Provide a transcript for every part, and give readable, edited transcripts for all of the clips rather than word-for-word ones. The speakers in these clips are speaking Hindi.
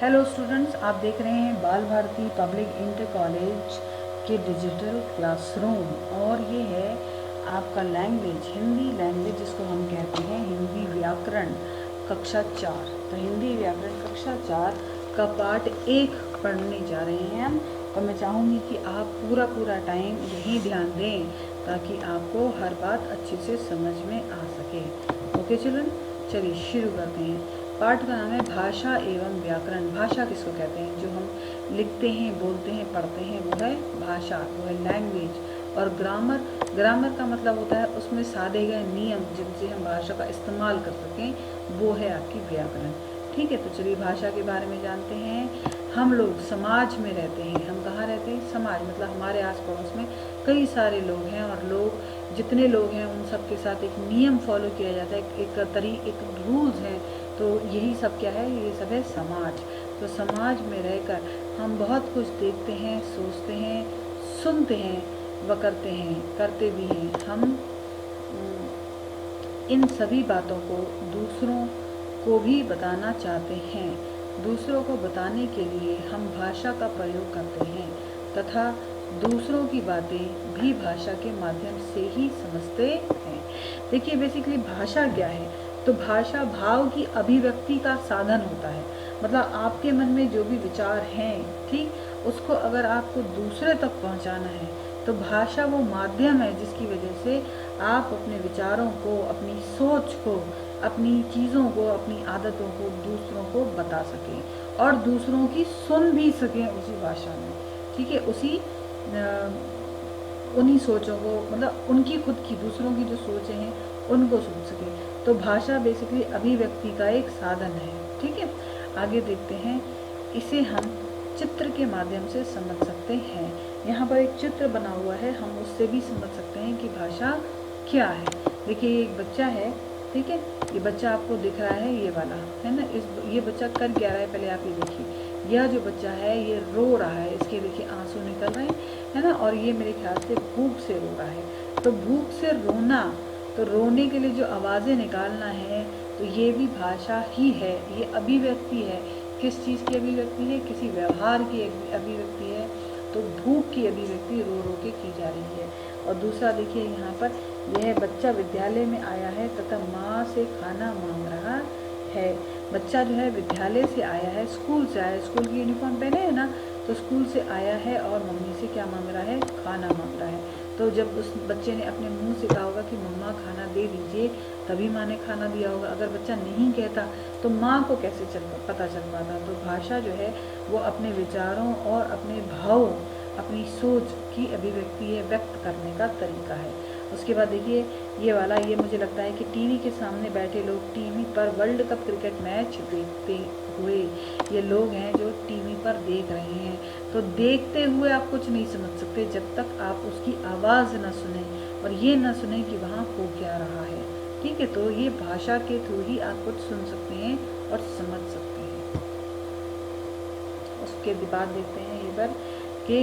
हेलो स्टूडेंट्स, आप देख रहे हैं बाल भारती पब्लिक इंटर कॉलेज के डिजिटल क्लासरूम और ये है आपका लैंग्वेज, हिंदी लैंग्वेज जिसको हम कहते हैं हिंदी व्याकरण कक्षा 4। तो हिंदी व्याकरण कक्षा 4 का पार्ट 1 पढ़ने जा रहे हैं हम। और मैं चाहूँगी कि आप पूरा टाइम यहीं ध्यान दें ताकि आपको हर बात अच्छे से समझ में आ सके। ओके चिल्ड्रन, चलिए शुरू करते हैं। पाठ का नाम है भाषा एवं व्याकरण। भाषा किसको कहते हैं? जो हम लिखते हैं, बोलते हैं, पढ़ते हैं, वो है भाषा, वो है लैंग्वेज। और ग्रामर का मतलब होता है उसमें साधे गए नियम जिनसे हम भाषा का इस्तेमाल कर सकें, वो है आपकी व्याकरण। ठीक है, तो चलिए भाषा के बारे में जानते हैं। हम लोग समाज में रहते हैं। हम कहाँ रहते हैं? समाज, मतलब हमारे आस पड़ोस में कई सारे लोग हैं और लोग जितने लोग हैं उन सब के साथ एक नियम फॉलो किया जाता है, एक रूल्स हैं। तो यही सब क्या है? ये सब है समाज। तो समाज में रहकर हम बहुत कुछ देखते हैं, सोचते हैं, सुनते हैं व करते हैं, करते भी हैं। हम इन सभी बातों को दूसरों को भी बताना चाहते हैं। दूसरों को बताने के लिए हम भाषा का प्रयोग करते हैं तथा दूसरों की बातें भी भाषा के माध्यम से ही समझते हैं। देखिए बेसिकली भाषा क्या है? तो भाषा भाव की अभिव्यक्ति का साधन होता है। मतलब आपके मन में जो भी विचार हैं, ठीक, उसको अगर आपको दूसरे तक पहुंचाना है तो भाषा वो माध्यम है जिसकी वजह से आप अपने विचारों को, अपनी सोच को, अपनी चीज़ों को, अपनी आदतों को दूसरों को बता सकें और दूसरों की सुन भी सकें उसी भाषा में। ठीक है, उन्हीं सोचों को, मतलब उनकी खुद की, दूसरों की जो सोचें हैं उनको सुन सके। तो भाषा बेसिकली अभिव्यक्ति का एक साधन है। ठीक है, आगे देखते हैं। इसे हम चित्र के माध्यम से समझ सकते हैं। यहाँ पर एक चित्र बना हुआ है, हम उससे भी समझ सकते हैं कि भाषा क्या है। देखिए एक बच्चा है, ठीक है, ये बच्चा आपको दिख रहा है, ये वाला है ना। ये बच्चा कर क्या रहा है, पहले आप ये देखिए। यह जो बच्चा है ये रो रहा है, इसके देखिए आंसू निकल रहे हैं, है ना। और ये मेरे ख्याल से भूख से रो रहा है। तो भूख से रोना, तो रोने के लिए जो आवाज़ें निकालना है, तो ये भी भाषा ही है, ये अभिव्यक्ति है। किस चीज़ की अभिव्यक्ति है? किसी व्यवहार की अभिव्यक्ति है। तो भूख की अभिव्यक्ति रो रो के की जा रही है। और दूसरा देखिए यहाँ पर, यह बच्चा विद्यालय में आया है तथा माँ से खाना मांग रहा है। बच्चा जो है विद्यालय से आया है, स्कूल से आया है, स्कूल की यूनिफॉर्म पहने है ना, तो स्कूल से आया है और मम्मी से क्या मांग रहा है? खाना मांग रहा है। तो जब उस बच्चे ने अपने मुंह से कहा होगा कि मम्मा खाना दे दीजिए, तभी माँ ने खाना दिया होगा। अगर बच्चा नहीं कहता तो माँ को कैसे पता चल पाता? तो भाषा जो है वो अपने विचारों और अपने भावों, अपनी सोच की अभिव्यक्ति है, व्यक्त करने का तरीका है। उसके बाद देखिए ये वाला, ये मुझे लगता है कि टीवी के सामने बैठे लोग टीवी पर वर्ल्ड कप क्रिकेट मैच देखते हुए, ये लोग हैं जो टीवी पर देख रहे हैं। तो देखते हुए आप कुछ नहीं समझ सकते जब तक आप उसकी आवाज़ न सुने और ये न सुने कि वहाँ हो क्या रहा है। ठीक है, तो ये भाषा के थ्रू ही आप कुछ सुन सकते हैं और समझ सकते हैं। उसके बाद देखते हैं ये पर कि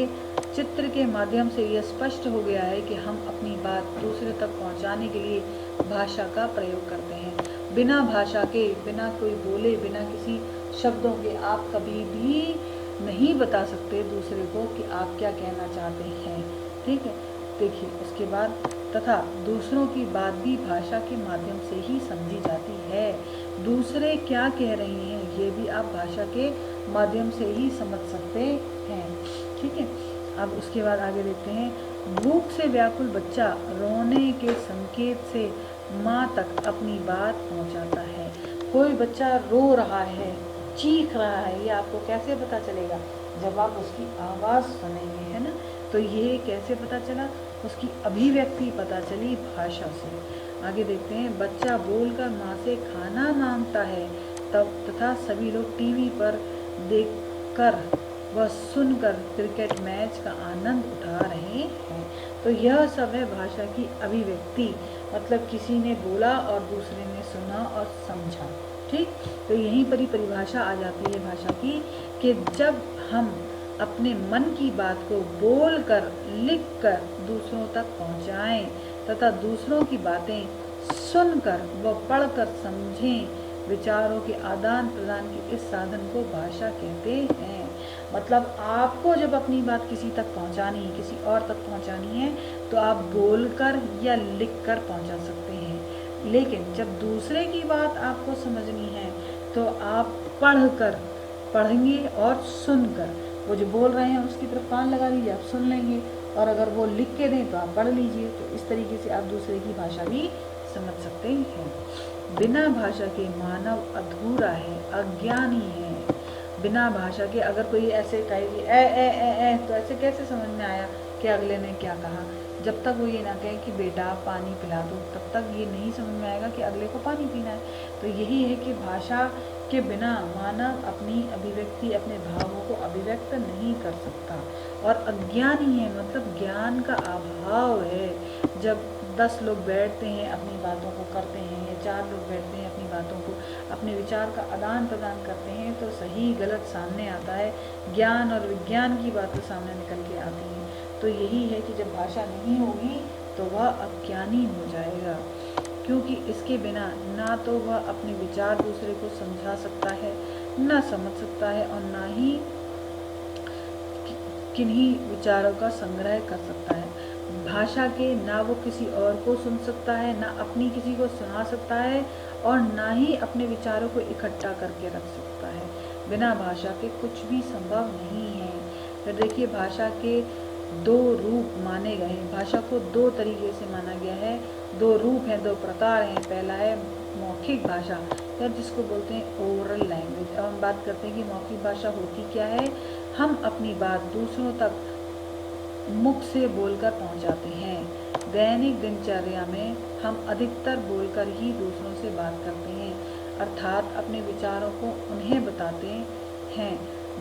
चित्र के माध्यम से यह स्पष्ट हो गया है कि हम अपनी बात दूसरे तक पहुंचाने के लिए भाषा का प्रयोग करते हैं। बिना भाषा के, बिना कोई बोले, बिना किसी शब्दों के आप कभी भी नहीं बता सकते दूसरे को कि आप क्या कहना चाहते हैं। ठीक है, देखिए उसके बाद, तथा दूसरों की बात भी भाषा के माध्यम से ही समझी जाती है। दूसरे क्या कह रहे हैं ये भी आप भाषा के माध्यम से ही समझ सकते हैं। ठीक है, अब उसके बाद आगे देखते हैं। भूख से व्याकुल बच्चा रोने के संकेत से माँ तक अपनी बात पहुँचाता है। कोई बच्चा रो रहा है, चीख रहा है, ये आपको कैसे पता चलेगा? जब आप उसकी आवाज़ सुनेंगे, है ना। तो ये कैसे पता चला? उसकी अभिव्यक्ति पता चली भाषा से। आगे देखते हैं। बच्चा बोलकर माँ से खाना मांगता है, तब तथा सभी लोग टीवी पर देखकर व सुनकर क्रिकेट मैच का आनंद उठा रहे हैं। तो यह सब है भाषा की अभिव्यक्ति, मतलब किसी ने बोला और दूसरे ने सुना और समझा। ठीक, तो यहीं पर ही परिभाषा आ जाती है भाषा की कि जब हम अपने मन की बात को बोलकर, लिखकर दूसरों तक पहुंचाएं तथा दूसरों की बातें सुनकर व पढ़कर समझें, विचारों के आदान प्रदान के इस साधन को भाषा कहते हैं। मतलब आपको जब अपनी बात किसी तक पहुंचानी है, किसी और तक पहुंचानी है, तो आप बोलकर या लिखकर पहुंचा सकते हैं। लेकिन जब दूसरे की बात आपको समझनी है तो आप पढ़ेंगे और सुनकर, वो जो बोल रहे हैं उसकी तरफ कान लगा लीजिए, आप सुन लेंगे, और अगर वो लिख के दें तो आप पढ़ लीजिए। तो इस तरीके से आप दूसरे की भाषा भी समझ सकते हैं। बिना भाषा के मानव अधूरा है, अज्ञानी है। बिना भाषा के अगर कोई ऐसे कहे कि ए तो ऐसे कैसे समझ में आया कि अगले ने क्या कहा। जब तक वो ये ना कहे कि बेटा पानी पिला दो, तब तक ये नहीं समझ में आएगा कि अगले को पानी पीना है। तो यही है कि भाषा के बिना मानव अपनी अभिव्यक्ति, अपने भावों को अभिव्यक्त नहीं कर सकता। और अज्ञानी है मतलब ज्ञान का अभाव है। जब 10 लोग बैठते हैं अपनी बातों को करते हैं, या 4 लोग बैठते हैं अपनी बातों को, अपने विचार का आदान प्रदान करते हैं, तो सही गलत सामने आता है, ज्ञान और विज्ञान की बातें सामने निकल के आती हैं। तो यही है कि जब भाषा नहीं होगी तो वह अज्ञानी हो जाएगा, क्योंकि इसके बिना ना तो वह अपने विचार दूसरे को समझा सकता है, ना समझ सकता है, और ना ही किन्हीं विचारों का संग्रह कर सकता है। भाषा के ना वो किसी और को सुन सकता है, ना अपनी किसी को सुना सकता है, और ना ही अपने विचारों को इकट्ठा करके रख सकता है। बिना भाषा के कुछ भी संभव नहीं है। फिर देखिए, भाषा के 2 रूप माने गए हैं। भाषा को 2 तरीके से माना गया है, 2 रूप हैं, 2 प्रकार हैं। पहला है मौखिक भाषा, या जिसको बोलते हैं ओरल लैंग्वेज। अब हम बात करते हैं कि मौखिक भाषा होती क्या है। हम अपनी बात दूसरों तक मुख से बोलकर पहुंचाते हैं। दैनिक दिनचर्या में हम अधिकतर बोलकर ही दूसरों से बात करते हैं, अर्थात अपने विचारों को उन्हें बताते हैं।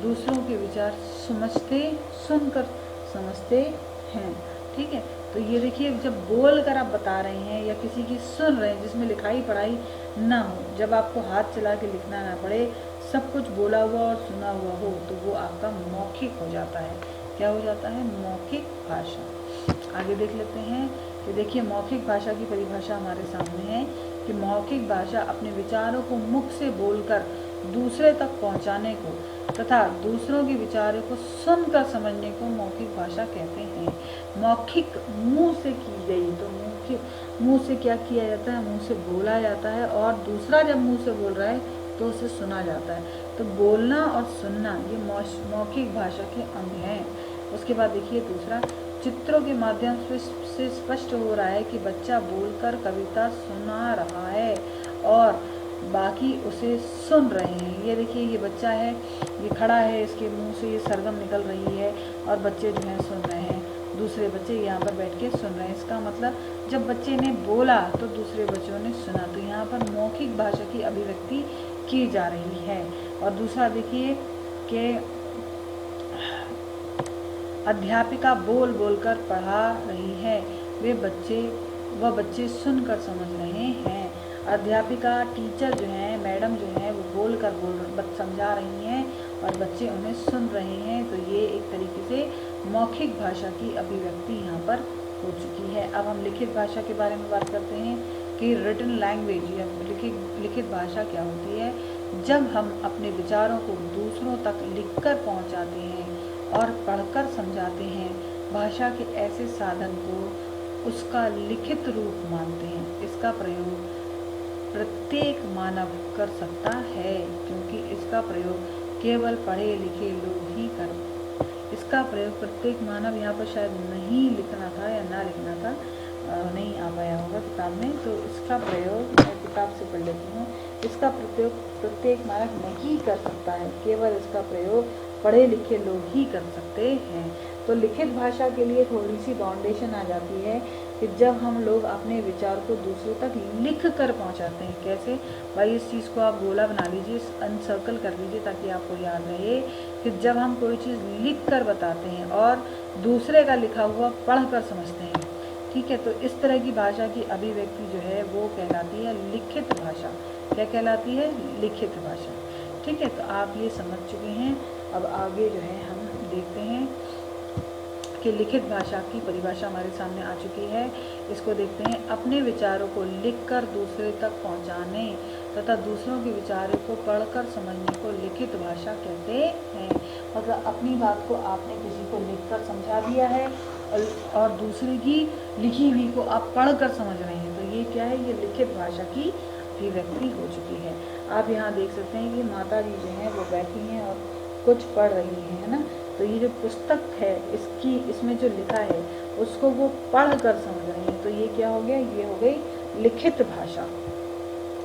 दूसरों के विचार सुनकर समझते हैं। ठीक है, तो ये देखिए, जब बोल कर आप बता रहे हैं या किसी की सुन रहे हैं, जिसमें लिखाई पढ़ाई ना हो, जब आपको हाथ चला के लिखना ना पड़े, सब कुछ बोला हुआ और सुना हुआ हो, तो वो आपका मौखिक हो जाता है। क्या हो जाता है? मौखिक भाषा। आगे देख लेते हैं कि देखिए, मौखिक भाषा की परिभाषा हमारे सामने है कि मौखिक भाषा अपने विचारों को मुख से बोलकर दूसरे तक पहुंचाने को तथा दूसरों के विचारों को सुनकर समझने को मौखिक भाषा कहते हैं। मौखिक मुंह से की गई, तो मुंह से क्या किया जाता है? मुंह से बोला जाता है, और दूसरा जब मुंह से बोल रहा है तो उसे सुना जाता है। तो बोलना और सुनना ये मौखिक भाषा के अंग हैं। उसके बाद देखिए, दूसरा, चित्रों के माध्यम से स्पष्ट हो रहा है कि बच्चा बोलकर कविता सुना रहा है और बाकी उसे सुन रहे हैं। ये देखिए, ये बच्चा है, ये खड़ा है, इसके मुंह से ये सरगम निकल रही है, और बच्चे जो हैं सुन रहे हैं। दूसरे बच्चे यहाँ पर बैठ के सुन रहे हैं। इसका मतलब जब बच्चे ने बोला तो दूसरे बच्चों ने सुना। तो यहाँ पर मौखिक भाषा की अभिव्यक्ति की जा रही है। और दूसरा देखिए कि अध्यापिका बोल बोलकर पढ़ा रही है, वह बच्चे सुनकर समझ रहे हैं। अध्यापिका, टीचर जो है, मैडम जो है, वो बोलकर समझा रही हैं और बच्चे उन्हें सुन रहे हैं। तो ये एक तरीके से मौखिक भाषा की अभिव्यक्ति यहाँ पर हो चुकी है। अब हम लिखित भाषा के बारे में बात करते हैं कि रिटन लैंग्वेज या लिखित भाषा क्या होती है। जब हम अपने विचारों को दूसरों तक लिखकर पहुँचाते हैं और पढ़कर समझाते हैं, भाषा के ऐसे साधन को उसका लिखित रूप मानते हैं। इसका प्रयोग प्रत्येक मानव कर सकता है, क्योंकि इसका प्रयोग केवल पढ़े लिखे लोग ही कर। इसका प्रयोग प्रत्येक मानव, यहाँ पर शायद नहीं लिखना था या ना लिखना था, नहीं आ पाया होगा किताब में, तो इसका प्रयोग मैं किताब से पढ़ लेती हूँ। इसका प्रयोग प्रत्येक मानव नहीं कर सकता है, केवल इसका प्रयोग पढ़े लिखे लोग ही कर सकते हैं। तो लिखित भाषा के लिए थोड़ी सी बाउंडेशन आ जाती है कि जब हम लोग अपने विचार को दूसरों तक लिख कर पहुँचाते हैं। कैसे भाई, इस चीज़ को आप गोला बना लीजिए, अनसर्कल कर लीजिए ताकि आपको याद रहे कि जब हम कोई चीज़ लिख कर बताते हैं और दूसरे का लिखा हुआ पढ़ कर समझते हैं। ठीक है, तो इस तरह की भाषा की अभिव्यक्ति जो है वो कहलाती है लिखित भाषा। क्या कहलाती है? लिखित भाषा। ठीक है, तो आप ये समझ चुके हैं। अब आगे जो है हम देखते हैं कि लिखित भाषा की परिभाषा हमारे सामने आ चुकी है। इसको देखते हैं। अपने विचारों को लिखकर दूसरे तक पहुंचाने तथा दूसरों के विचारों को पढ़कर समझने को लिखित भाषा कहते हैं। मतलब अपनी बात को आपने किसी को लिखकर समझा दिया है और दूसरे की लिखी हुई को आप पढ़कर समझ रहे हैं, तो ये क्या है, ये लिखित भाषा की अभिव्यक्ति हो चुकी है। आप यहाँ देख सकते हैं कि माता जी जो हैं वो बैठी हैं और कुछ पढ़ रही हैं, है ना। तो ये जो पुस्तक है इसमें जो लिखा है उसको वो पढ़ कर समझ रही हैं, तो ये क्या हो गया, ये हो गई लिखित भाषा।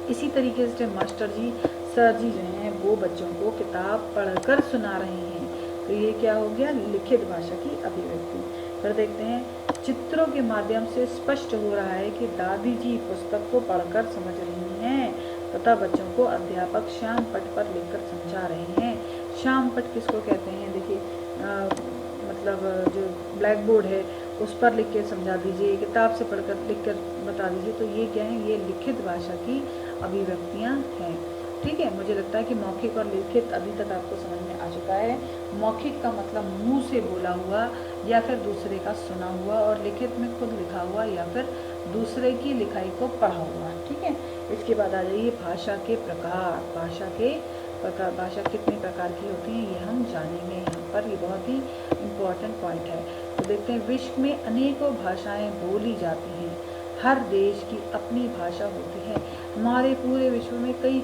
इसी तरीके से मास्टर जी सर जी जो हैं वो बच्चों को किताब पढ़कर सुना रहे हैं, तो ये क्या हो गया, लिखित भाषा की अभिव्यक्ति। फिर देखते हैं चित्रों के माध्यम से स्पष्ट हो रहा है कि दादी जी पुस्तक को पढ़कर समझ रही हैं तथा बच्चों को अध्यापक श्याम पट पर लिखकर समझा रहे हैं। श्याम पट किसको कहते हैं, देखिए मतलब जो ब्लैक बोर्ड है उस पर लिख के समझा दीजिए, किताब से पढ़कर लिख कर बता दीजिए, तो ये क्या है, ये लिखित भाषा की अभिव्यक्तियाँ हैं। ठीक है, मुझे लगता है कि मौखिक और लिखित अभी तक आपको समझ में आ चुका है। मौखिक का मतलब मुंह से बोला हुआ या फिर दूसरे का सुना हुआ, और लिखित में खुद लिखा हुआ या फिर दूसरे की लिखाई को पढ़ा हुआ। ठीक है, इसके बाद आ जाइए भाषा के प्रकार। भाषा कितने प्रकार की होती है ये हम जानेंगे यहाँ पर, ये बहुत ही इम्पोर्टेंट पॉइंट है। तो देखते हैं, विश्व में अनेकों भाषाएं बोली जाती हैं, हर देश की अपनी भाषा होती है। हमारे पूरे विश्व में कई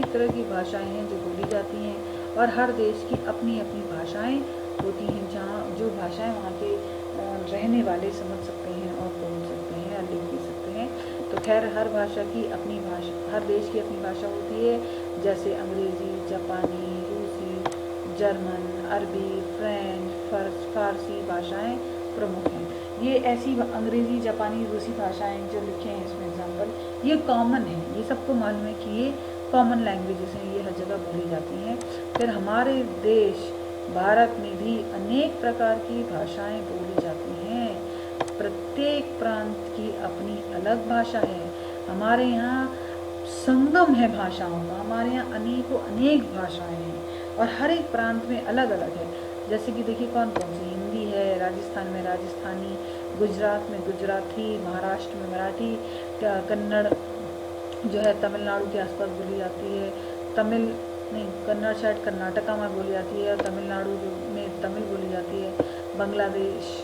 तरह की भाषाएं हैं जो बोली जाती हैं, और हर देश की अपनी अपनी भाषाएं होती हैं, जहाँ जो भाषाएं वहाँ के रहने वाले समझ सकते हैं और बोल सकते हैं और लिख भी सकते हैं। तो खैर, हर भाषा की अपनी भाषा, हर देश की अपनी भाषा होती है, जैसे अंग्रेज़ी, जापानी, रूसी, जर्मन, अरबी, फ्रेंच, फारसी भाषाएं प्रमुख हैं। ये ऐसी अंग्रेज़ी, जापानी, रूसी भाषाएं जो लिखे हैं इसमें एग्जाम्पल, ये कॉमन है, ये सबको मालूम है कि ये कॉमन लैंग्वेजेस हैं, ये हर जगह बोली जाती हैं। फिर हमारे देश भारत में भी अनेक प्रकार की भाषाएं बोली जाती हैं, प्रत्येक प्रांत की अपनी अलग भाषा है। हमारे यहाँ संगम है भाषाओं का, हमारे यहाँ अनेक भाषाएं हैं और हर एक प्रांत में अलग अलग है। जैसे कि देखिए कौन कौन सी, हिंदी है, राजस्थान में राजस्थानी, गुजरात में गुजराती, महाराष्ट्र में मराठी, कन्नड़ जो है तमिलनाडु के आसपास बोली जाती है, कन्नड़ शायद कर्नाटका में बोली जाती है, और तमिलनाडु में तमिल बोली जाती है, बांग्लादेश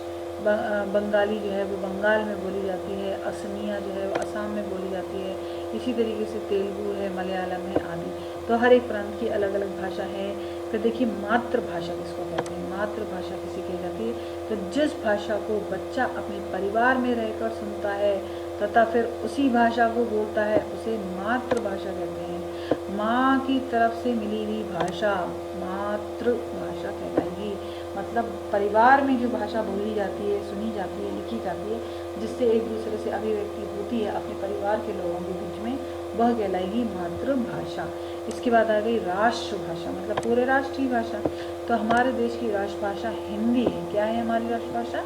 बंगाली जो है वो बंगाल में बोली जाती है, असमिया जो है वो असम में बोली जाती है, इसी तरीके से तेलुगु है, मलयालम है आदि। तो हर एक प्रांत की अलग अलग भाषा है। फिर देखिए मातृभाषा किसको कहते हैं, मातृभाषा किसे कही जाती है, तो जिस भाषा को बच्चा अपने परिवार में रहकर सुनता है तथा फिर उसी भाषा को बोलता है उसे मातृभाषा कहते हैं। माँ की तरफ से मिली हुई भाषा मातृभाषा कहलाएगी। मतलब परिवार में जो भाषा बोली जाती है, सुनी जाती है, लिखी जाती है, जिससे एक दूसरे से अभिव्यक्ति होती है अपने परिवार के लोगों के बीच में, वह कहलाएगी मातृभाषा। इसके बाद आ गई राष्ट्रभाषा, मतलब पूरे राष्ट्र की भाषा। तो हमारे देश की राष्ट्रभाषा हिंदी है। क्या है हमारी राष्ट्रभाषा?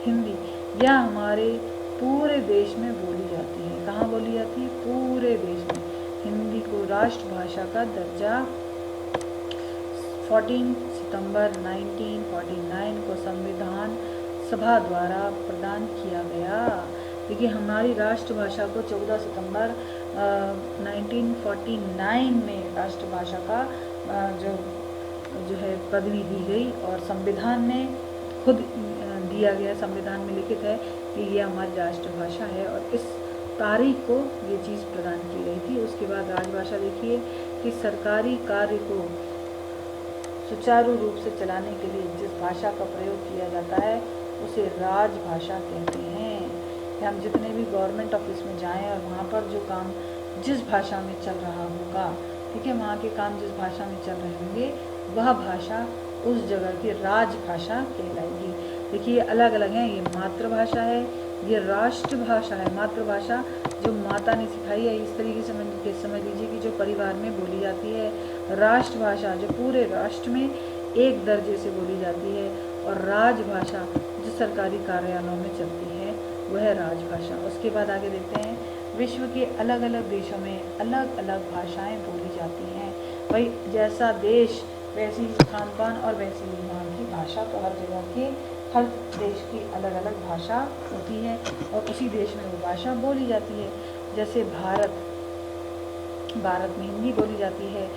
हिंदी। यह हमारे पूरे देश में बोली जाती है। कहाँ बोली जाती है? पूरे देश में। हिंदी को राष्ट्रभाषा का दर्जा 14 सितंबर 1949 को संविधान सभा द्वारा प्रदान किया गया। देखिए हमारी राष्ट्रभाषा को 14 सितंबर 1949 में राष्ट्रभाषा का जो है पदवी दी गई, और संविधान ने खुद दिया गया, संविधान में लिखित है कि ये हमारी राष्ट्रभाषा है, और इस तारीख को ये चीज़ प्रदान की गई थी। उसके बाद राजभाषा देखिए कि सरकारी कार्य को सुचारू रूप से चलाने के लिए जिस भाषा का प्रयोग किया जाता है उसे राजभाषा कहते हैं। कि हम जितने भी गवर्नमेंट ऑफिस में जाएं और वहाँ पर जो काम जिस भाषा में चल रहा होगा, ठीक है, वहाँ के काम जिस भाषा में चल रहे होंगे, वह भाषा उस जगह की राजभाषा कहलाएगी। देखिए अलग अलग हैं, ये मातृभाषा है, ये राष्ट्रभाषा है। मातृभाषा जो माता ने सिखाई है, इस तरीके से समझ लीजिए कि जो परिवार में बोली जाती है। राष्ट्रभाषा जो पूरे राष्ट्र में एक दर्जे से बोली जाती है, और राजभाषा जो सरकारी कार्यालयों में चलती है, वह राजभाषा। उसके बाद आगे देखते हैं, विश्व के अलग अलग देशों में अलग अलग भाषाएं बोली जाती हैं। भाई जैसा देश वैसी खान पान और वैसी वहाँ की भाषा, तो हर जगह के हर देश की अलग अलग भाषा होती है और उसी देश में वो भाषा बोली जाती है। जैसे भारत भारत में हिंदी बोली जाती है,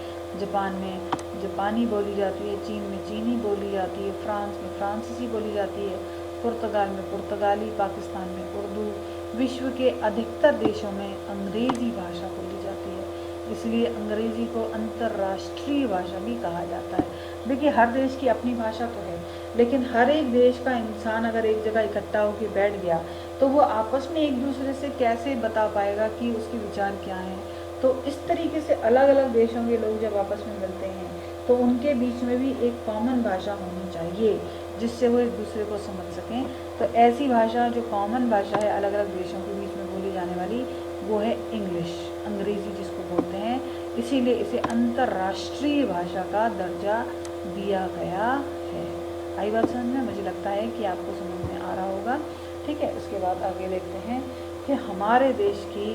जापान में जापानी बोली जाती है, चीन में चीनी बोली जाती है, फ्रांस में फ्रांसीसी बोली जाती है, पुर्तगाल में पुर्तगाली, पाकिस्तान में उर्दू, विश्व के अधिकतर देशों में अंग्रेजी भाषा बोली जाती है। इसलिए अंग्रेजी को अंतर्राष्ट्रीय भाषा भी कहा जाता है। देखिए हर देश की अपनी भाषा तो है, लेकिन हर एक देश का इंसान अगर एक जगह इकट्ठा होकर बैठ गया तो वो आपस में एक दूसरे से कैसे बता पाएगा कि उसके विचार क्या हैं। तो इस तरीके से अलग अलग देशों के लोग जब आपस में मिलते हैं तो उनके बीच में भी एक कॉमन भाषा होनी चाहिए जिससे वो एक दूसरे को समझ सकें। तो ऐसी भाषा जो कॉमन भाषा है अलग अलग देशों के बीच में बोली जाने वाली, वो है इंग्लिश, अंग्रेज़ी जिसको बोलते हैं। इसीलिए इसे अंतर्राष्ट्रीय भाषा का दर्जा दिया गया है। आई बात समझ में? मुझे लगता है कि आपको समझ में आ रहा होगा। ठीक है, उसके बाद आगे देखते हैं कि हमारे देश की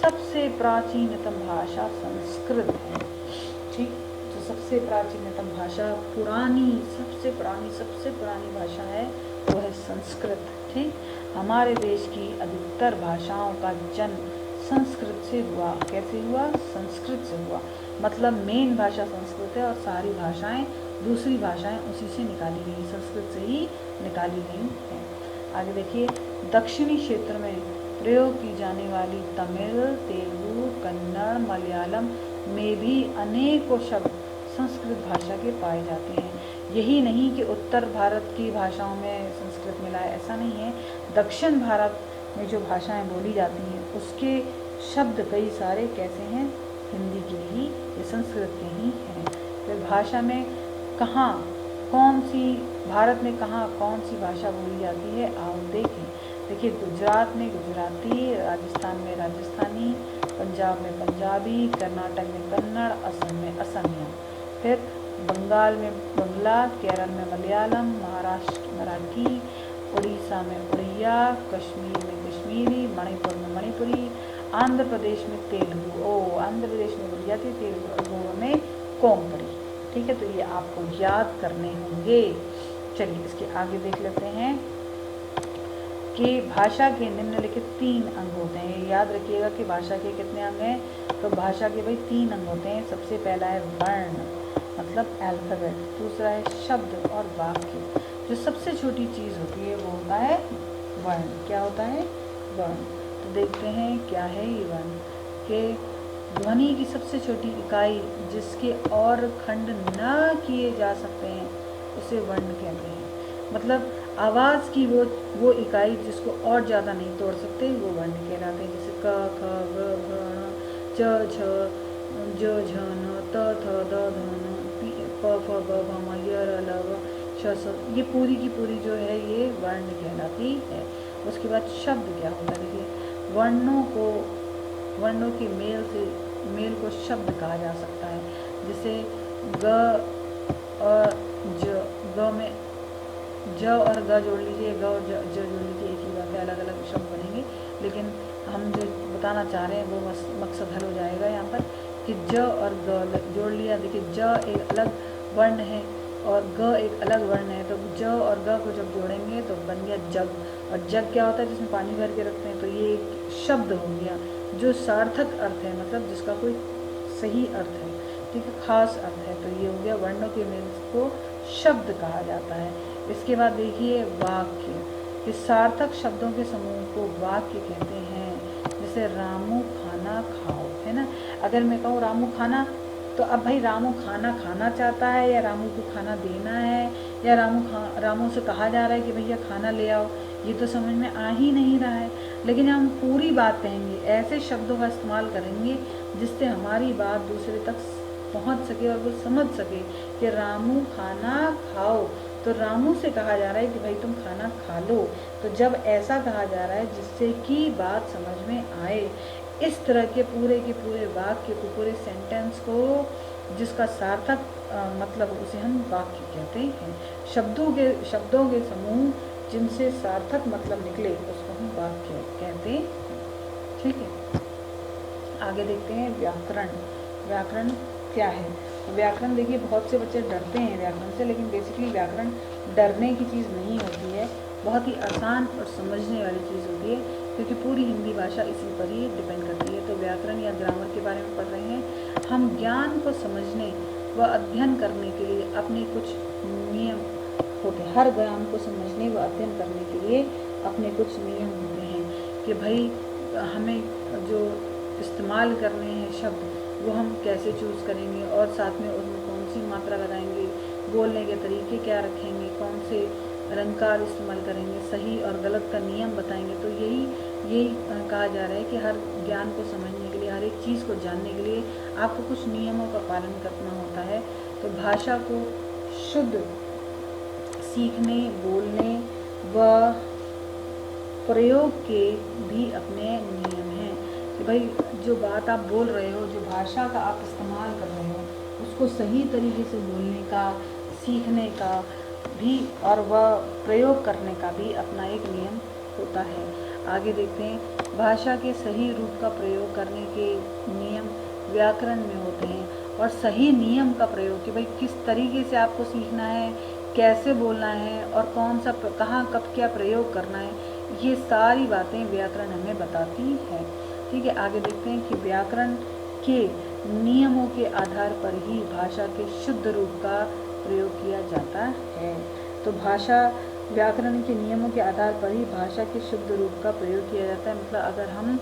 सबसे प्राचीनतम भाषा संस्कृत है। ठीक, तो सबसे प्राचीनतम भाषा, सबसे पुरानी भाषा है वो है संस्कृत। ठीक, हमारे देश की अधिकतर भाषाओं का जन्म संस्कृत से हुआ। कैसे हुआ? संस्कृत से हुआ। मतलब मेन भाषा संस्कृत है और सारी भाषाएं, दूसरी भाषाएं उसी से निकाली गई, संस्कृत से ही निकाली गई हैं। आगे देखिए, दक्षिणी क्षेत्र में प्रयोग की जाने वाली तमिल, तेलुगु, कन्नड़, मलयालम में भी अनेकों शब्द संस्कृत भाषा के पाए जाते हैं। यही नहीं कि उत्तर भारत की भाषाओं में संस्कृत मिला है, ऐसा नहीं है। दक्षिण भारत में जो भाषाएं बोली जाती हैं उसके शब्द कई सारे कैसे हैं? हिंदी के ही, ये संस्कृत के ही हैं। फिर भाषा में कहाँ कौन सी, भारत में कहाँ कौन सी भाषा बोली जाती है, आओ देखें। देखिए, गुजरात में गुजराती, राजस्थान में राजस्थानी, पंजाब में पंजाबी, कर्नाटक में कन्नड़, असम में असमिया, फिर बंगाल में बंगला, केरल में मलयालम, महाराष्ट्र मराठी, उड़ीसा में उड़िया, कश्मीर में कश्मीरी, मणिपुर में मणिपुरी, आंध्र प्रदेश में तेलुगु, आंध्र प्रदेश में बोली जाती है तेलुगु, और गोवा में कोंकणी। ठीक है, तो ये आपको याद करने होंगे। चलिए इसके आगे देख लेते हैं कि भाषा के निम्नलिखित 3 अंग होते हैं। याद रखिएगा कि भाषा के कितने अंग हैं? तो भाषा के भाई 3 अंग होते हैं। सबसे पहला है वर्ण, मतलब अल्फाबेट। दूसरा है शब्द और वाक्य। जो सबसे छोटी चीज़ होती है वो होता है वर्ण। क्या होता है? वर्ण। तो देखते हैं क्या है ये वर्ण। के ध्वनि की सबसे छोटी इकाई जिसके और खंड न किए जा सकते हैं उसे वर्ण कहते हैं। मतलब आवाज़ की वो इकाई जिसको और ज़्यादा नहीं तोड़ सकते वो वर्ण कहलाते हैं। जैसे क, ख, ग, घ, ङ, च, छ, ज, झ, न, त, थ, द, ध, न, प, फ, ब, भ, म, य, र, ल, व, श, स। ये पूरी की पूरी जो है ये वर्ण कहलाती है। उसके बाद शब्द क्या होता है? देखिए, वर्णों के मेल को शब्द कहा जा सकता है। जैसे ग और ज, ग में ज और ग जोड़ लीजिए, ग और ज जोड़ लीजिए, एक ही बात है, अलग अलग शब्द बनेंगे। लेकिन हम जो बताना चाह रहे हैं वो मकसद हल हो जाएगा यहाँ पर कि ज और ग जोड़ लिया। देखिए, ज एक अलग वर्ण है और ग एक अलग वर्ण है, तो ज और ग को जब जोड़ेंगे तो बन गया जग। और जग क्या होता है? जिसमें पानी भर के रखते हैं। तो ये एक शब्द हो गया जो सार्थक अर्थ है, मतलब जिसका कोई सही अर्थ है, ठीक है, खास अर्थ है। तो ये हो गया वर्णों के मेल को शब्द कहा जाता है। इसके बाद देखिए वाक्य। कि सार्थक शब्दों के समूह को वाक्य कहते हैं। जैसे रामू खाना खाओ, है ना। अगर मैं कहूँ रामू खाना, तो अब भाई रामू खाना खाना चाहता है या रामू को खाना देना है या रामू से कहा जा रहा है कि भैया खाना ले आओ, ये तो समझ में आ ही नहीं रहा है। लेकिन हम पूरी बात कहेंगे, ऐसे शब्दों का इस्तेमाल करेंगे जिससे हमारी बात दूसरे तक पहुंच सके और वो समझ सके कि रामू खाना खाओ। तो रामू से कहा जा रहा है कि भाई तुम खाना खा लो। तो जब ऐसा कहा जा रहा है जिससे कि बात समझ में आए, इस तरह के पूरे वाक्य को, पूरे सेंटेंस को, जिसका सार्थक मतलब उसे हम वाक्य कहते हैं। शब्दों के समूह जिनसे सार्थक मतलब निकले उसको हम वाक्य कहते हैं। ठीक है, आगे देखते हैं व्याकरण। व्याकरण क्या है? व्याकरण देखिए, बहुत से बच्चे डरते हैं व्याकरण से, लेकिन बेसिकली व्याकरण डरने की चीज़ नहीं होती है, बहुत ही आसान और समझने वाली चीज़ होती है। क्योंकि पूरी हिंदी भाषा इसी पर ही डिपेंड करती है। तो व्याकरण या ग्रामर के बारे में पढ़ रहे हैं। हम ज्ञान को समझने व अध्ययन करने के लिए अपने कुछ नियम होते हैं। हर ज्ञान को समझने व अध्ययन करने के लिए अपने कुछ नियम होते हैं कि भाई हमें जो इस्तेमाल करने हैं शब्द वो हम कैसे चूज़ करेंगे, और साथ में उसमें कौन सी मात्रा लगाएंगे, बोलने के तरीके क्या रखेंगे, कौन से अलंकार इस्तेमाल करेंगे, सही और गलत का नियम बताएंगे। तो यही कहा जा रहा है कि हर ज्ञान को समझने के लिए, हर एक चीज़ को जानने के लिए आपको कुछ नियमों का पालन करना होता है। तो भाषा को शुद्ध सीखने, बोलने व प्रयोग के भी अपने नियम हैं कि भाई जो बात आप बोल रहे हो, जो भाषा का आप इस्तेमाल कर रहे हो, उसको सही तरीके से बोलने का, सीखने का भी और वह प्रयोग करने का भी अपना एक नियम होता है। आगे देखते हैं, भाषा के सही रूप का प्रयोग करने के नियम व्याकरण में होते हैं, और सही नियम का प्रयोग कि भाई किस तरीके से आपको सीखना है, कैसे बोलना है और कौन सा कहाँ कब क्या प्रयोग करना है, ये सारी बातें व्याकरण हमें बताती है। ठीक है, आगे देखते हैं कि व्याकरण के नियमों के आधार पर ही भाषा के शुद्ध रूप का प्रयोग किया जाता है। तो भाषा व्याकरण के नियमों के आधार पर ही भाषा के शुद्ध रूप का प्रयोग किया जाता है। मतलब अगर हम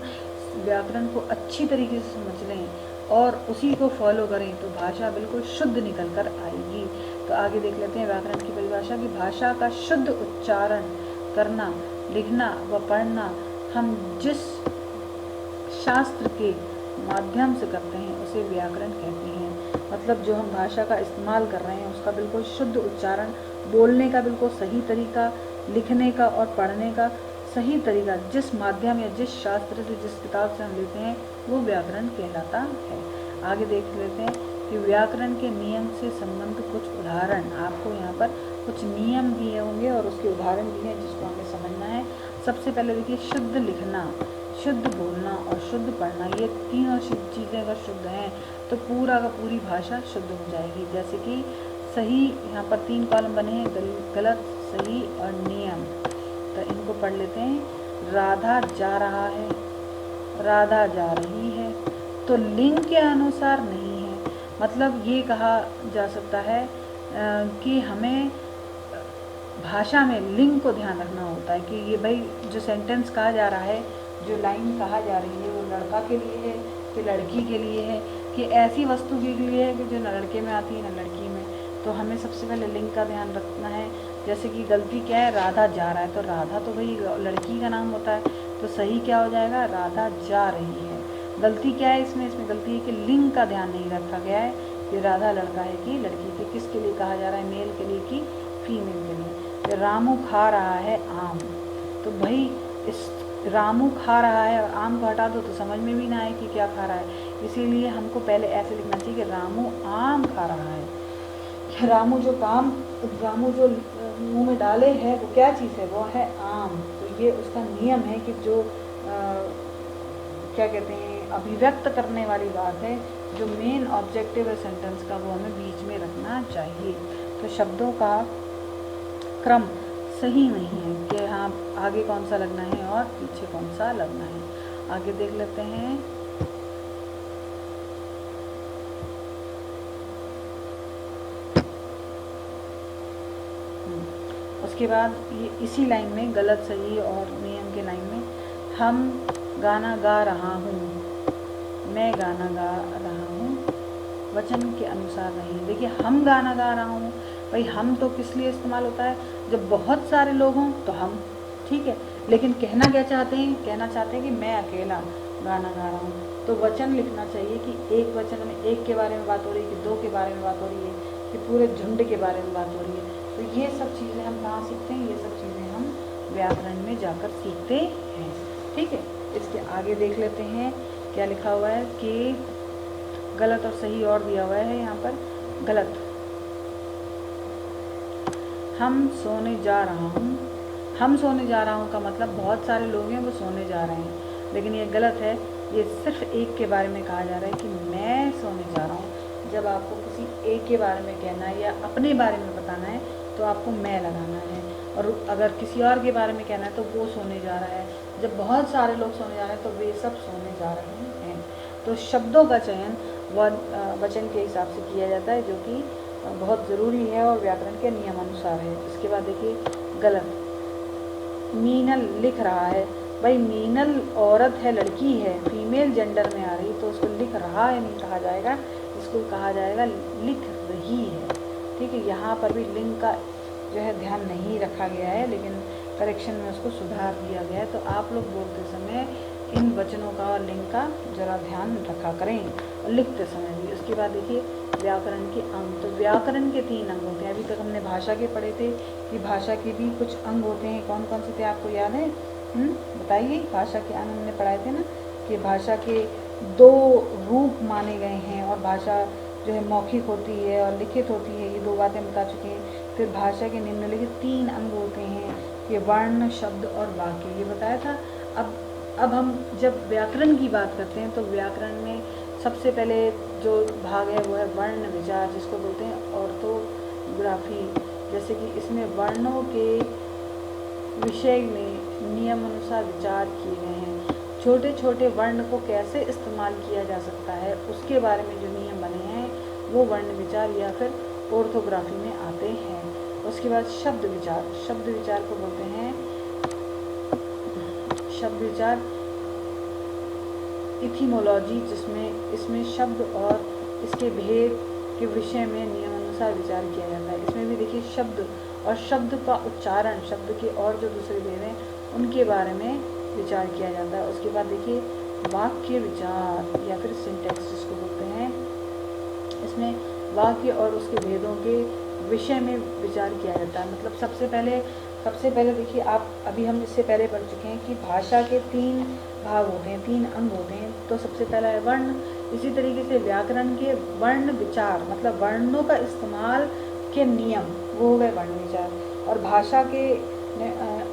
व्याकरण को अच्छी तरीके से समझ लें और उसी को फॉलो करें तो भाषा बिल्कुल शुद्ध निकल कर आएगी। तो आगे देख लेते हैं व्याकरण की परिभाषा की भाषा का शुद्ध उच्चारण करना, लिखना व पढ़ना हम जिस शास्त्र के माध्यम से करते हैं उसे व्याकरण कहते हैं। मतलब जो हम भाषा का इस्तेमाल कर रहे हैं उसका बिल्कुल शुद्ध उच्चारण, बोलने का बिल्कुल सही तरीका, लिखने का और पढ़ने का सही तरीका, जिस माध्यम या जिस शास्त्र से, जिस किताब से हम लेते हैं वो व्याकरण कहलाता है। आगे देख लेते हैं कि व्याकरण के नियम से संबंधित कुछ उदाहरण, आपको यहाँ पर कुछ नियम दिए होंगे और उसके उदाहरण दिए हैं जिसको हमें समझना है। सबसे पहले देखिए, शुद्ध लिखना, शुद्ध बोलना और शुद्ध पढ़ना, ये तीनों चीज़ें अगर शुद्ध हैं तो पूरा का पूरी भाषा शुद्ध हो जाएगी। जैसे कि सही, यहाँ पर 3 कॉलम बने हैं, गलत, सही और नियम। तो इनको पढ़ लेते हैं। राधा जा रहा है, राधा जा रही है, तो लिंग के अनुसार नहीं है। मतलब ये कहा जा सकता है कि हमें भाषा में लिंग को ध्यान रखना होता है कि ये भाई जो सेंटेंस कहा जा रहा है, जो लाइन कहा जा रही है वो लड़का के लिए है कि लड़की के लिए है, कि ऐसी वस्तु के लिए है कि जो न लड़के में आती है न लड़की में। तो हमें सबसे पहले लिंग का ध्यान रखना है। जैसे कि गलती क्या है, राधा जा रहा है, तो राधा तो भाई लड़की का नाम होता है, तो सही क्या हो जाएगा, राधा जा रही है। गलती क्या है इसमें गलती है कि लिंग का ध्यान नहीं रखा गया है कि राधा लड़का है कि लड़की के, किसके लिए कहा जा रहा है, मेल के लिए कि फीमेल के लिए। रामू खा रहा है आम, तो भाई इस रामू खा रहा है और आम को हटा दो तो समझ में भी ना आए कि क्या खा रहा है, इसीलिए हमको पहले ऐसे लिखना चाहिए कि रामू आम खा रहा है। रामू जो मुंह में डाले है वो क्या चीज़ है, वो है आम। तो ये उसका नियम है कि जो क्या कहते हैं, अभिव्यक्त करने वाली बात है, जो मेन ऑब्जेक्टिव है सेंटेंस का, वो हमें बीच में रखना चाहिए। तो शब्दों का क्रम सही नहीं है कि हाँ आगे कौन सा लगना है और पीछे कौन सा लगना है। आगे देख लेते हैं। उसके बाद ये इसी लाइन में, गलत, सही और नियम के लाइन में, हम गाना गा रहा हूँ, मैं गाना गा रहा हूँ, वचन के अनुसार नहीं। देखिए, हम गाना गा रहा हूँ, भाई हम तो किस लिए इस्तेमाल होता है, जब बहुत सारे लोग हों तो हम, ठीक है, लेकिन कहना क्या चाहते हैं, कहना चाहते हैं कि मैं अकेला गाना गा रहा हूँ। तो वचन लिखना चाहिए कि एक वचन में एक के बारे में बात हो रही है, कि दो के बारे में बात हो रही है, कि पूरे झुंड के बारे में बात हो रही है। तो ये सब चीज़ें हम कहाँ सीखते हैं, ये सब चीज़ें हम व्याकरण में जाकर सीखते हैं। ठीक है, इसके आगे देख लेते हैं क्या लिखा हुआ है कि गलत और सही और दिया हुआ है यहाँ पर। गलत, हम सोने जा रहा हूँ, हम सोने जा रहा हूँ का मतलब बहुत सारे लोग हैं वो सोने जा रहे हैं, लेकिन ये गलत है। ये सिर्फ एक के बारे में कहा जा रहा है कि मैं सोने जा रहा हूँ। जब आपको किसी एक के बारे में कहना है या अपने बारे में बताना है तो आपको मैं लगाना है। और अगर किसी और के बारे में कहना है तो वो सोने जा रहा है। जब बहुत सारे लोग सोने जा रहे हैं तो वे सब सोने जा रहे हैं। तो शब्दों का चयन वचन के हिसाब से किया जाता है, जो कि बहुत ज़रूरी है और व्याकरण के नियमानुसार है। इसके बाद देखिए गलत, मीनल लिख रहा है। भाई मीनल औरत है, लड़की है, फीमेल जेंडर में आ रही, तो उसको लिख रहा है नहीं कहा जाएगा, इसको कहा जाएगा लिख रही है। ठीक है, यहाँ पर भी लिंग का जो है ध्यान नहीं रखा गया है, लेकिन करेक्शन में उसको सुधार दिया गया है। तो आप लोग बोलते समय इन वचनों का और लिंग का जरा ध्यान रखा करें, और लिखते समय भी। उसके बाद देखिए व्याकरण के अंग। तो व्याकरण के 3 अंग होते हैं। अभी तक हमने भाषा के पढ़े थे कि भाषा के भी कुछ अंग होते हैं। कौन कौन से थे आपको याद है? बताइए। भाषा के अंग हमने पढ़ाए थे ना, कि भाषा के 2 रूप माने गए हैं, और भाषा जो है मौखिक होती है और लिखित होती है, ये 2 बातें बता चुके हैं। फिर भाषा के निम्नलिखित 3 अंग होते हैं, ये वर्ण, शब्द और वाक्य, ये बताया था। अब हम जब व्याकरण की बात करते हैं तो व्याकरण में सबसे पहले जो भाग है वो है वर्ण विचार, जिसको बोलते हैं ऑर्थोग्राफी। जैसे कि इसमें वर्णों के विषय में नियम अनुसार विचार किए गए हैं। छोटे छोटे वर्ण को कैसे इस्तेमाल किया जा सकता है उसके बारे में जो नियम बने हैं वो वर्ण विचार या फिर ऑर्थोग्राफी में आते हैं। उसके बाद शब्द विचार। शब्द विचार को बोलते हैं शब्द विचार इथिमोलॉजी, जिसमें इसमें शब्द और इसके भेद के विषय में नियमानुसार विचार किया जाता है। इसमें भी देखिए शब्द और शब्द का उच्चारण, शब्द के और जो दूसरे भेद हैं उनके बारे में विचार किया जाता है। उसके बाद देखिए वाक्य विचार या फिर सिंटैक्स जिसको बोलते हैं, इसमें वाक्य और उसके भेदों के विषय में विचार किया जाता है। मतलब सबसे पहले देखिए आप, अभी हम इससे पहले पढ़ चुके हैं कि भाषा के 3 भाग होते हैं, 3 अंग होते हैं। तो सबसे पहला है वर्ण। इसी तरीके से व्याकरण के वर्ण विचार मतलब वर्णों का इस्तेमाल के नियम, वो हो गए वर्ण विचार। और भाषा के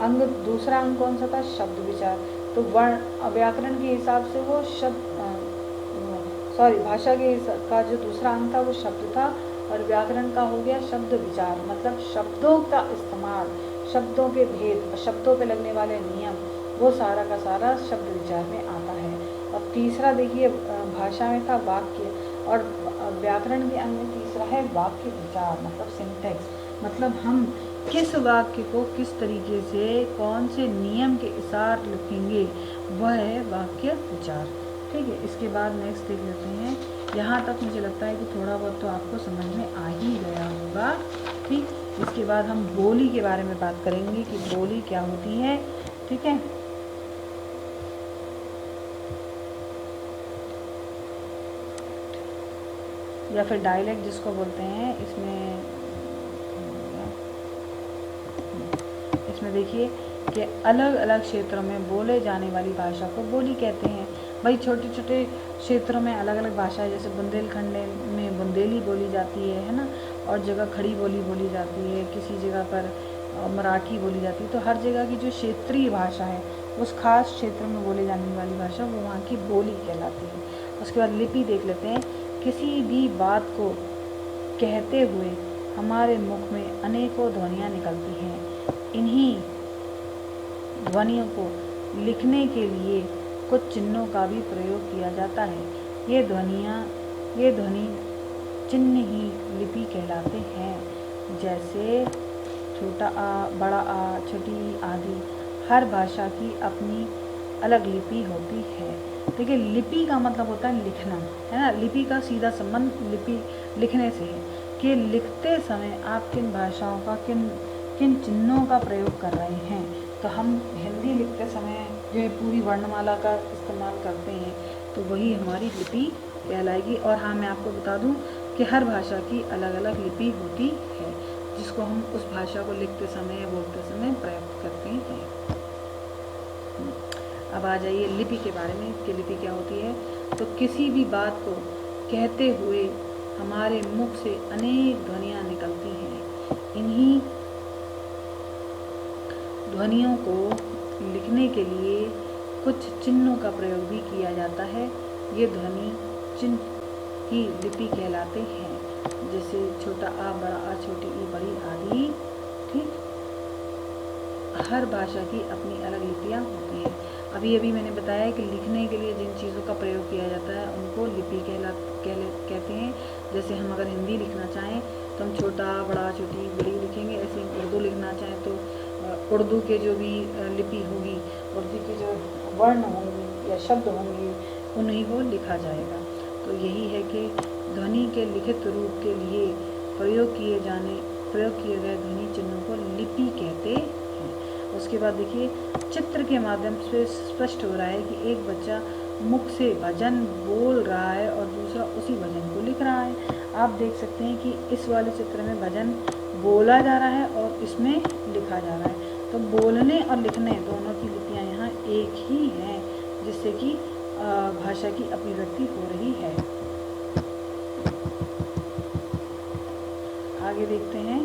अंग, दूसरा अंग कौन सा था? शब्द विचार। तो व्याकरण के हिसाब से वो भाषा का जो दूसरा अंग था वो शब्द था, और व्याकरण का हो गया शब्द विचार। मतलब शब्दों का इस्तेमाल, शब्दों के भेद, शब्दों पे लगने वाले नियम, वो सारा का सारा शब्द विचार में आता है। और तीसरा देखिए भाषा में था वाक्य, और व्याकरण के अंग में तीसरा है वाक्य विचार मतलब सिंटैक्स। मतलब हम किस वाक्य को किस तरीके से कौन से नियम के अनुसार लिखेंगे, वह है वाक्य विचार। ठीक है, इसके बाद नेक्स्ट देख लेते हैं। यहाँ तक मुझे लगता है कि थोड़ा बहुत तो आपको समझ में आ ही गया होगा। ठीक, इसके बाद हम बोली के बारे में बात करेंगे कि बोली क्या होती है। ठीक है, या फिर डायलेक्ट जिसको बोलते हैं। इसमें देखिए कि अलग अलग क्षेत्रों में बोले जाने वाली भाषा को बोली कहते हैं। भाई छोटे छोटे क्षेत्रों में अलग अलग भाषा है, जैसे बुंदेलखंड में बुंदेली बोली जाती है ना, और जगह खड़ी बोली बोली जाती है, किसी जगह पर मराठी बोली जाती है। तो हर जगह की जो क्षेत्रीय भाषा है, उस खास क्षेत्र में बोले जाने वाली भाषा वो वहाँ की बोली कहलाती है। उसके बाद लिपि देख लेते हैं। किसी भी बात को कहते हुए हमारे मुख में अनेकों ध्वनियाँ निकलती हैं। इन्हीं ध्वनियों को लिखने के लिए कुछ चिन्हों का भी प्रयोग किया जाता है। ये ध्वनि चिन्ह ही लिपि कहलाते हैं। जैसे छोटा आ, बड़ा आ, छोटी ई आदि। हर भाषा की अपनी अलग लिपि होती है। देखिए लिपि का मतलब होता है लिखना, है ना। लिपि का सीधा संबंध लिपि लिखने से है कि लिखते समय आप किन भाषाओं का किन चिन्हों का प्रयोग कर रहे हैं। तो हम हिंदी लिखते समय जो है पूरी वर्णमाला का इस्तेमाल करते हैं, तो वही हमारी लिपि कहलाएगी। और हाँ, मैं आपको बता दूं कि हर भाषा की अलग अलग लिपि होती है, जिसको हम उस भाषा को लिखते समय या बोलते समय प्रयोग करते हैं। अब आ जाइए लिपि के बारे में कि लिपि क्या होती है। तो किसी भी बात को कहते हुए हमारे मुख से अनेक ध्वनियाँ निकलती हैं। इन्हीं ध्वनियों को लिखने के लिए कुछ चिन्हों का प्रयोग भी किया जाता है। ये ध्वनि चिन्ह ही लिपि कहलाते हैं। जैसे छोटा आ, बड़ा आ, छोटी ई, बड़ी आदि हर भाषा की अपनी अलग लिपियाँ होती हैं। अभी अभी मैंने बताया कि लिखने के लिए जिन चीज़ों का प्रयोग किया जाता है उनको लिपि कहते हैं। जैसे हम अगर हिंदी लिखना चाहें तो हम छोटा बड़ा छोटी बड़ी लिखेंगे, ऐसे ही उर्दू लिखना चाहें तो उर्दू के जो भी लिपि होगी, उर्दू के जो वर्ण होंगे या शब्द होंगे उन्हीं को लिखा जाएगा। तो यही है कि ध्वनि के लिखित रूप के लिए प्रयोग किए गए ध्वनि चिन्हों को लिपि कहते हैं। उसके बाद देखिए, चित्र के माध्यम से स्पष्ट हो रहा है कि एक बच्चा मुख से भजन बोल रहा है और दूसरा उसी भजन को लिख रहा है। आप देख सकते हैं कि इस वाले चित्र में भजन बोला जा रहा है और इसमें लिखा जा रहा है। तो बोलने और लिखने दोनों की लिपियाँ यहाँ एक ही हैं, जिससे कि भाषा की अभिव्यक्ति हो रही है। आगे देखते हैं।